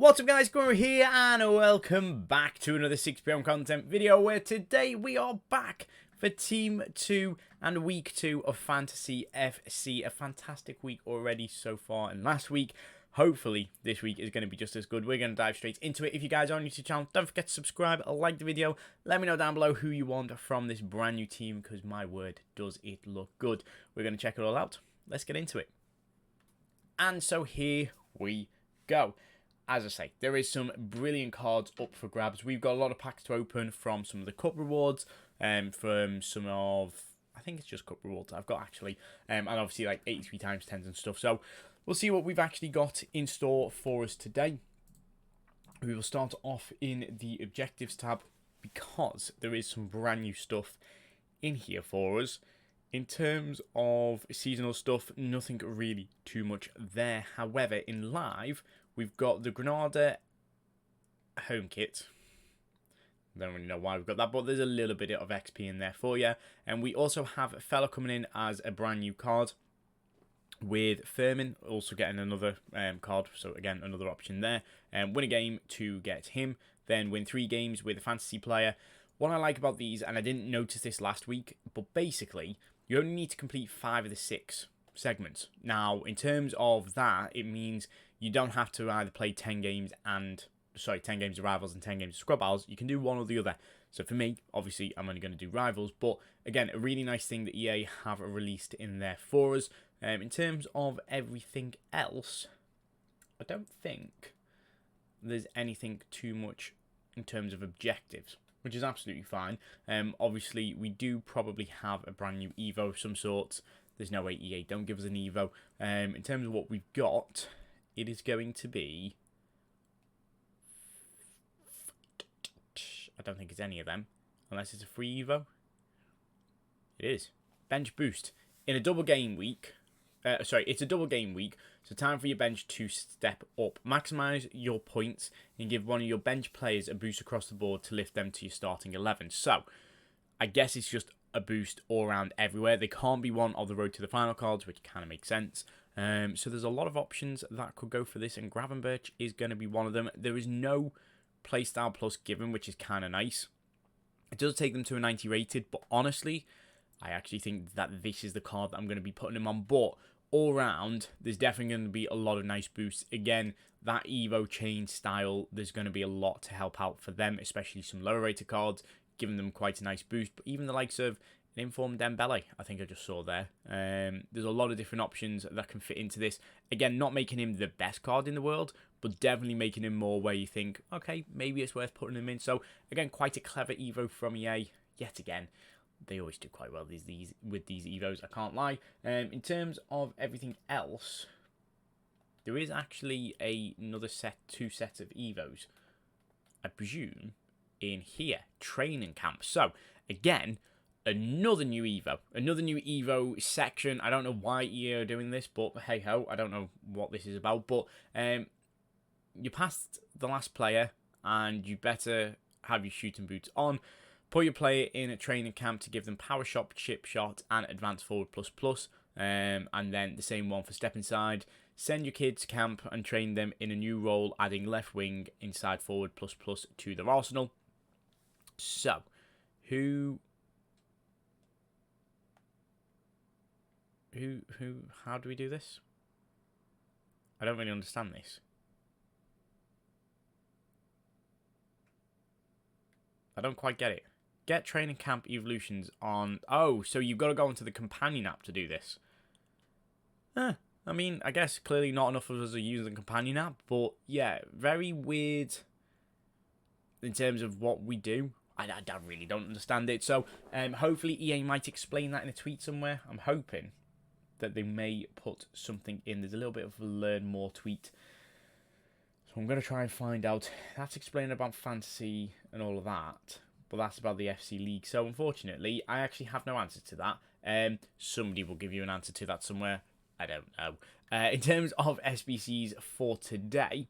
What's up guys, Kolo here and welcome back to another 6 PM content video where today we are back for Team 2 and Week 2 of Fantasy FC. A fantastic week already so far, and last week, hopefully this week is going to be just as good. We're going to dive straight into it. If you guys are new to the channel, don't forget to subscribe, like the video, let me know down below who you want from this brand new team, because my word, does it look good. We're going to check it all out. Let's get into it. And so here we go. As I say, there is some brilliant cards up for grabs. We've got a lot of packs to open from some of the cup rewards, from some of, I think it's just cup rewards I've got actually, and obviously like 83 times 10s and stuff. So we'll see what we've actually got in store for us today. We will start off in the objectives tab because there is some brand new stuff in here for us. In terms of seasonal stuff, nothing really too much there. However, in live, we've got the Granada home kit. Don't really know why we've got that, but there's a little bit of XP in there for you. And we also have a fella coming in as a brand new card with Furman, also getting another card. So again, another option there. Win a game to get him, then win 3 games with a fantasy player. What I like about these, and I didn't notice this last week, but basically, you only need to complete 5 of the 6 segments. Now, in terms of that, it means you don't have to either play 10 games of Rivals and 10 games of Scrub Battles. You can do one or the other. So for me, obviously, I'm only going to do Rivals. But again, a really nice thing that EA have released in there for us. In terms of everything else, I don't think there's anything too much in terms of objectives, which is absolutely fine. Obviously, we do probably have a brand new Evo of some sorts. There's no way EA don't give us an Evo. In terms of what we've got, it is going to be, I don't think it's any of them, unless it's a free Evo. It is. Bench boost. In a double game week, it's a double game week, so time for your bench to step up. Maximise your points and give one of your bench players a boost across the board to lift them to your starting 11. So, I guess it's just a boost all around everywhere. They can't be one of the road to the final cards, which kind of makes sense. So there's a lot of options that could go for this, and Gravenberch is going to be one of them. There is no playstyle plus given, which is kind of nice. It does take them to a 90 rated, but honestly, I actually think that this is the card that I'm going to be putting him on. But all round, there's definitely going to be a lot of nice boosts. Again, that Evo chain style, there's going to be a lot to help out for them, especially some lower rated cards, giving them quite a nice boost. But even the likes of an informed Dembele, I think I just saw there. There's a lot of different options that can fit into this. Again, not making him the best card in the world, but definitely making him more where you think, okay, maybe it's worth putting him in. So again, quite a clever Evo from EA. Yet again, they always do quite well with these Evos, I can't lie. In terms of everything else, there is actually another two sets of Evos, I presume, in here. Training camp. So again, another new Evo section. I don't know why EA are doing this, but hey ho, I don't know what this is about. But you passed the last player, and you better have your shooting boots on. Put your player in a training camp to give them power shot, chip shot, and advanced forward plus. And then the same one for step inside. Send your kids to camp and train them in a new role, adding left wing, inside forward plus to their arsenal. So, how do we do this? I don't really understand this. I don't quite get it. Get training camp evolutions on... Oh, so you've got to go into the companion app to do this. I mean, I guess clearly not enough of us are using the companion app, but yeah, very weird in terms of what we do. I really don't understand it. So hopefully EA might explain that in a tweet somewhere. I'm hoping that they may put something in. There's a little bit of a learn more tweet. So I'm going to try and find out. That's explaining about fantasy and all of that. But that's about the FC League. So unfortunately, I actually have no answer to that. Somebody will give you an answer to that somewhere. I don't know. In terms of SBCs for today,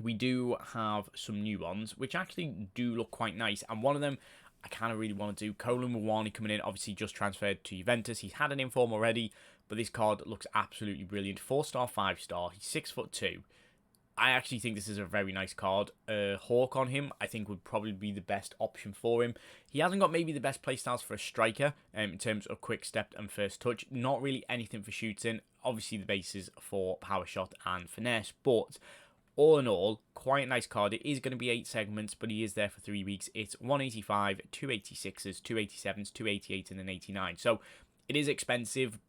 we do have some new ones, which actually do look quite nice. And one of them I kind of really want to do. Kolo Muani coming in, obviously just transferred to Juventus. He's had an inform already, but this card looks absolutely brilliant. 4-star, 5-star. He's 6'2". I actually think this is a very nice card. Hawk on him, I think, would probably be the best option for him. He hasn't got maybe the best playstyles for a striker in terms of quick step and first touch. Not really anything for shooting. Obviously, the bases for power shot and finesse. But all in all, quite a nice card. It is going to be 8 segments, but he is there for 3 weeks. It's 185, 286s, 287s, 288, and an 89. So it is expensive,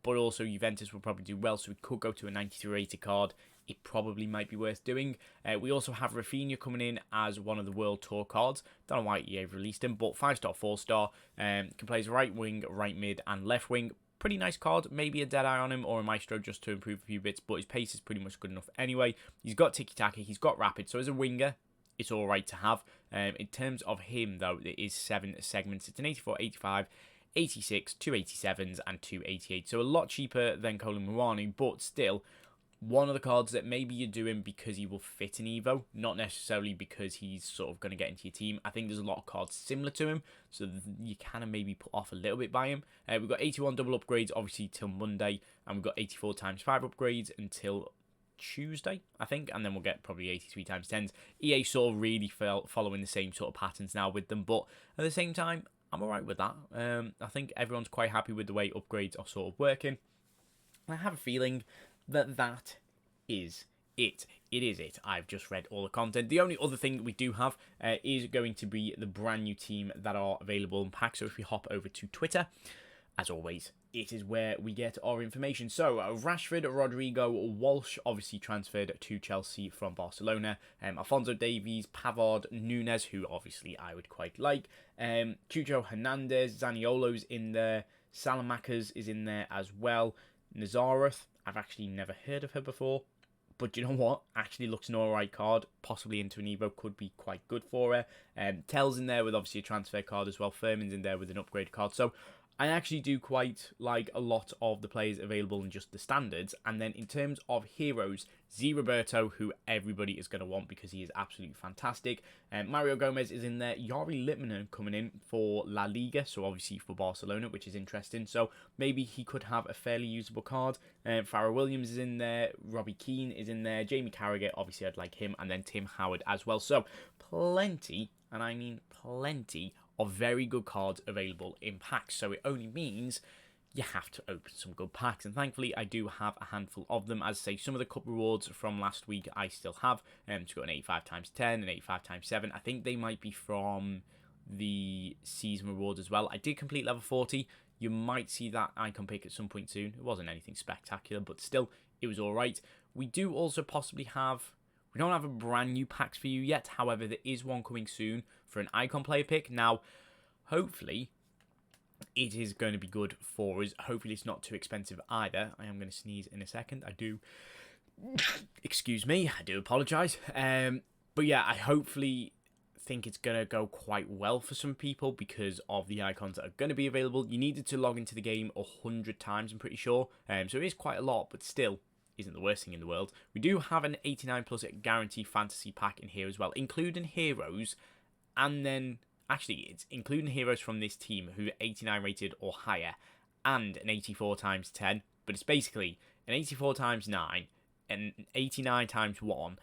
but also Juventus will probably do well. So we could go to a 93 rated card. It probably might be worth doing. We also have Rafinha coming in as one of the World Tour cards. Don't know why EA have released him, but 5-star, 4-star. Can play as right wing, right mid, and left wing. Pretty nice card. Maybe a Deadeye on him or a Maestro just to improve a few bits, but his pace is pretty much good enough anyway. He's got tiki-taka, he's got rapid, so as a winger, it's all right to have. In terms of him, though, it is 7 segments. It's an 84, 85, 86, 287s, and 288. So a lot cheaper than kolo muani, but still one of the cards that maybe you're doing because he will fit in Evo, not necessarily because he's sort of going to get into your team. I think there's a lot of cards similar to him, so you kind of maybe put off a little bit by him. We've got 81 double upgrades, obviously, till Monday, and we've got 84 times 5 upgrades until Tuesday, I think, and then we'll get probably 83 times 10s. EA sort of really following the same sort of patterns now with them, but at the same time, I'm alright with that. I think everyone's quite happy with the way upgrades are sort of working. I have a feeling that is it. It is it. I've just read all the content. The only other thing that we do have is going to be the brand new team that are available in packs. So if we hop over to Twitter, as always, it is where we get our information. So Rashford, Rodrigo, Walsh obviously transferred to Chelsea from Barcelona. Alphonso Davies, Pavard, Nunes, who obviously I would quite like. Chucho Hernandez, Zaniolo's in there. Salamakers is in there as well. Nazareth, I've actually never heard of her before, but you know what? Actually looks an alright card. Possibly into an Evo could be quite good for her. Tell's in there with obviously a transfer card as well. Furman's in there with an upgrade card. So I actually do quite like a lot of the players available in just the standards. And then in terms of heroes, Z Roberto, who everybody is going to want because he is absolutely fantastic. Mario Gomez is in there. Yari Littmanen coming in for La Liga, so obviously for Barcelona, which is interesting. So maybe he could have a fairly usable card. Farrell Williams is in there. Robbie Keane is in there. Jamie Carragher, obviously I'd like him. And then Tim Howard as well. So plenty, and I mean plenty, of very good cards available in packs. So it only means you have to open some good packs, and thankfully I do have a handful of them. As I say, some of the cup rewards from last week I still have. So we've got an 85 times 10, an 85 times 7. I think they might be from the season rewards as well. I did complete level 40. You might see that icon pick at some point soon. It wasn't anything spectacular, but still, it was alright. We do also possibly have... We don't have a brand new packs for you yet. However, there is one coming soon for an icon player pick. Now, hopefully, it is going to be good for us. Hopefully, it's not too expensive either. I am going to sneeze in a second. I do. Excuse me. I do apologise. But yeah, I hopefully think it's going to go quite well for some people because of the icons that are going to be available. You needed to log into the game 100 times, I'm pretty sure. So it is quite a lot, but still isn't the worst thing in the world. We do have an 89 plus guarantee fantasy pack in here as well, including heroes, and then actually it's including heroes from this team who are 89 rated or higher, and an 84 times 10, but it's basically an 84 times 9, an 89 times 1,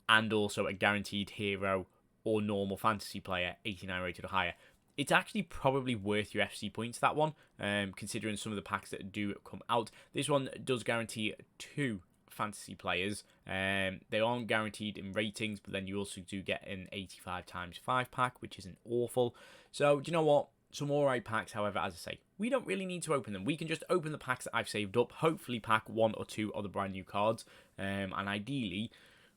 and also a guaranteed hero or normal fantasy player 89 rated or higher. It's actually probably worth your FC points, that one, considering some of the packs that do come out. This one does guarantee 2 fantasy players. They aren't guaranteed in ratings, but then you also do get an 85 times 5 pack, which isn't awful. So, do you know what? Some alright packs, however, as I say, we don't really need to open them. We can just open the packs that I've saved up, hopefully pack 1 or 2 of the brand new cards, and ideally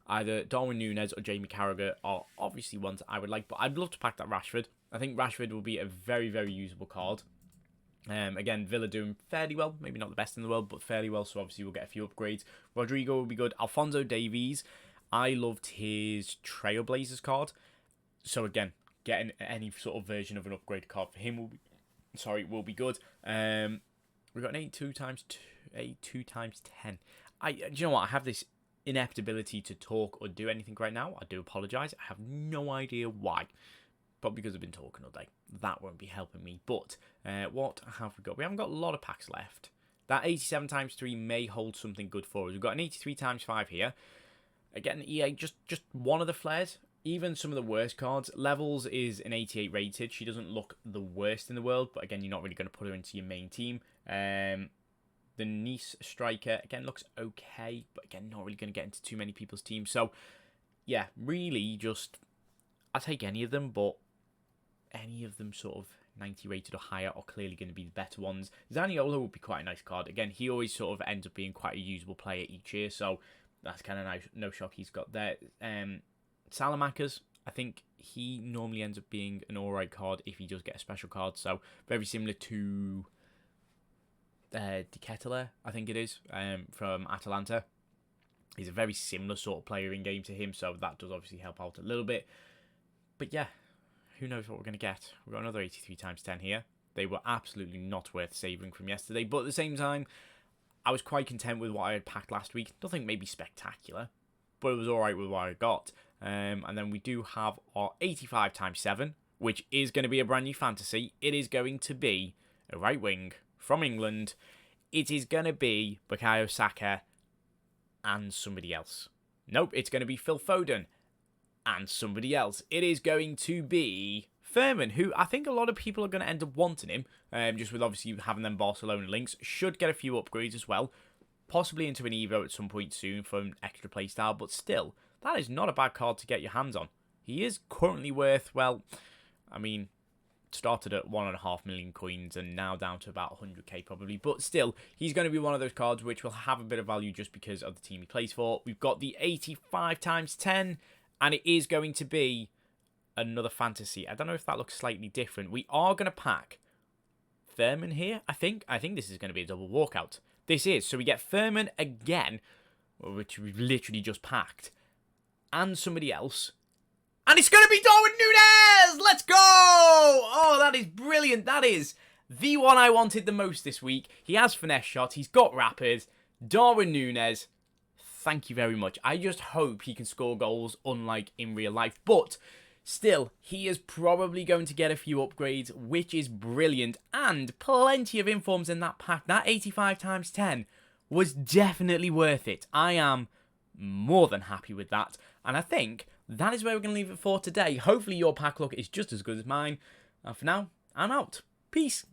either Darwin Núñez or Jamie Carragher are obviously ones I would like, but I'd love to pack that Rashford. I think Rashford will be a very, very usable card. Again, Villa doing fairly well. Maybe not the best in the world, but fairly well, so obviously we'll get a few upgrades. Rodrigo will be good. Alphonso Davies, I loved his Trailblazers card. So again, getting any sort of version of an upgrade card for him will be good. We've got an 82 times 10. Do you know what? I have this inept ability to talk or do anything right now. I do apologise. I have no idea why. Probably because I've been talking all day. That won't be helping me. But what have we got? We haven't got a lot of packs left. That 87 times 3 may hold something good for us. We've got an 83 times 5 here. Again, EA, just one of the flares. Even some of the worst cards. Levels is an 88 rated. She doesn't look the worst in the world, but again, you're not really going to put her into your main team. The Nice striker, again, looks okay, but again, not really going to get into too many people's teams. So, yeah, really just, I'll take any of them, but any of them sort of 90 rated or higher are clearly going to be the better ones. Zaniolo would be quite a nice card. Again, he always sort of ends up being quite a usable player each year, so that's kind of nice. No shock he's got there. Salamakers, I think he normally ends up being an alright card if he does get a special card. So very similar to De Ketelaere, I think it is, from Atalanta. He's a very similar sort of player in game to him, so that does obviously help out a little bit. But yeah, who knows what we're going to get. We've got another 83 times 10 here. They were absolutely not worth saving from yesterday, but at the same time, I was quite content with what I had packed last week. Nothing maybe spectacular, but it was alright with what I got. And then we do have our 85 times 7, which is going to be a brand new fantasy. It is going to be a right wing from England. It is going to be Bukayo Saka and somebody else. Nope, it's going to be Phil Foden and somebody else. It is going to be Furman, who I think a lot of people are going to end up wanting him, just with obviously having them Barcelona links. Should get a few upgrades as well, possibly into an Evo at some point soon for an extra playstyle, but still, that is not a bad card to get your hands on. He is currently worth, well, I mean, started at 1.5 million coins and now down to about 100k probably, but still, he's going to be one of those cards which will have a bit of value just because of the team he plays for. We've got the 85 times 10, and it is going to be another fantasy. I don't know if that looks slightly different. We are going to pack Furman here, I think. I think this is going to be a double walkout. This is. So we get Furman again, which we've literally just packed, and somebody else. And it's going to be Darwin Núñez! Let's go! Oh, that is brilliant. That is the one I wanted the most this week. He has finesse shots. He's got rapid. Darwin Núñez, thank you very much. I just hope he can score goals unlike in real life. But still, he is probably going to get a few upgrades, which is brilliant. And plenty of informs in that pack. That 85 times 10 was definitely worth it. I am more than happy with that. And I think that is where we're going to leave it for today. Hopefully your pack luck is just as good as mine. And for now, I'm out. Peace.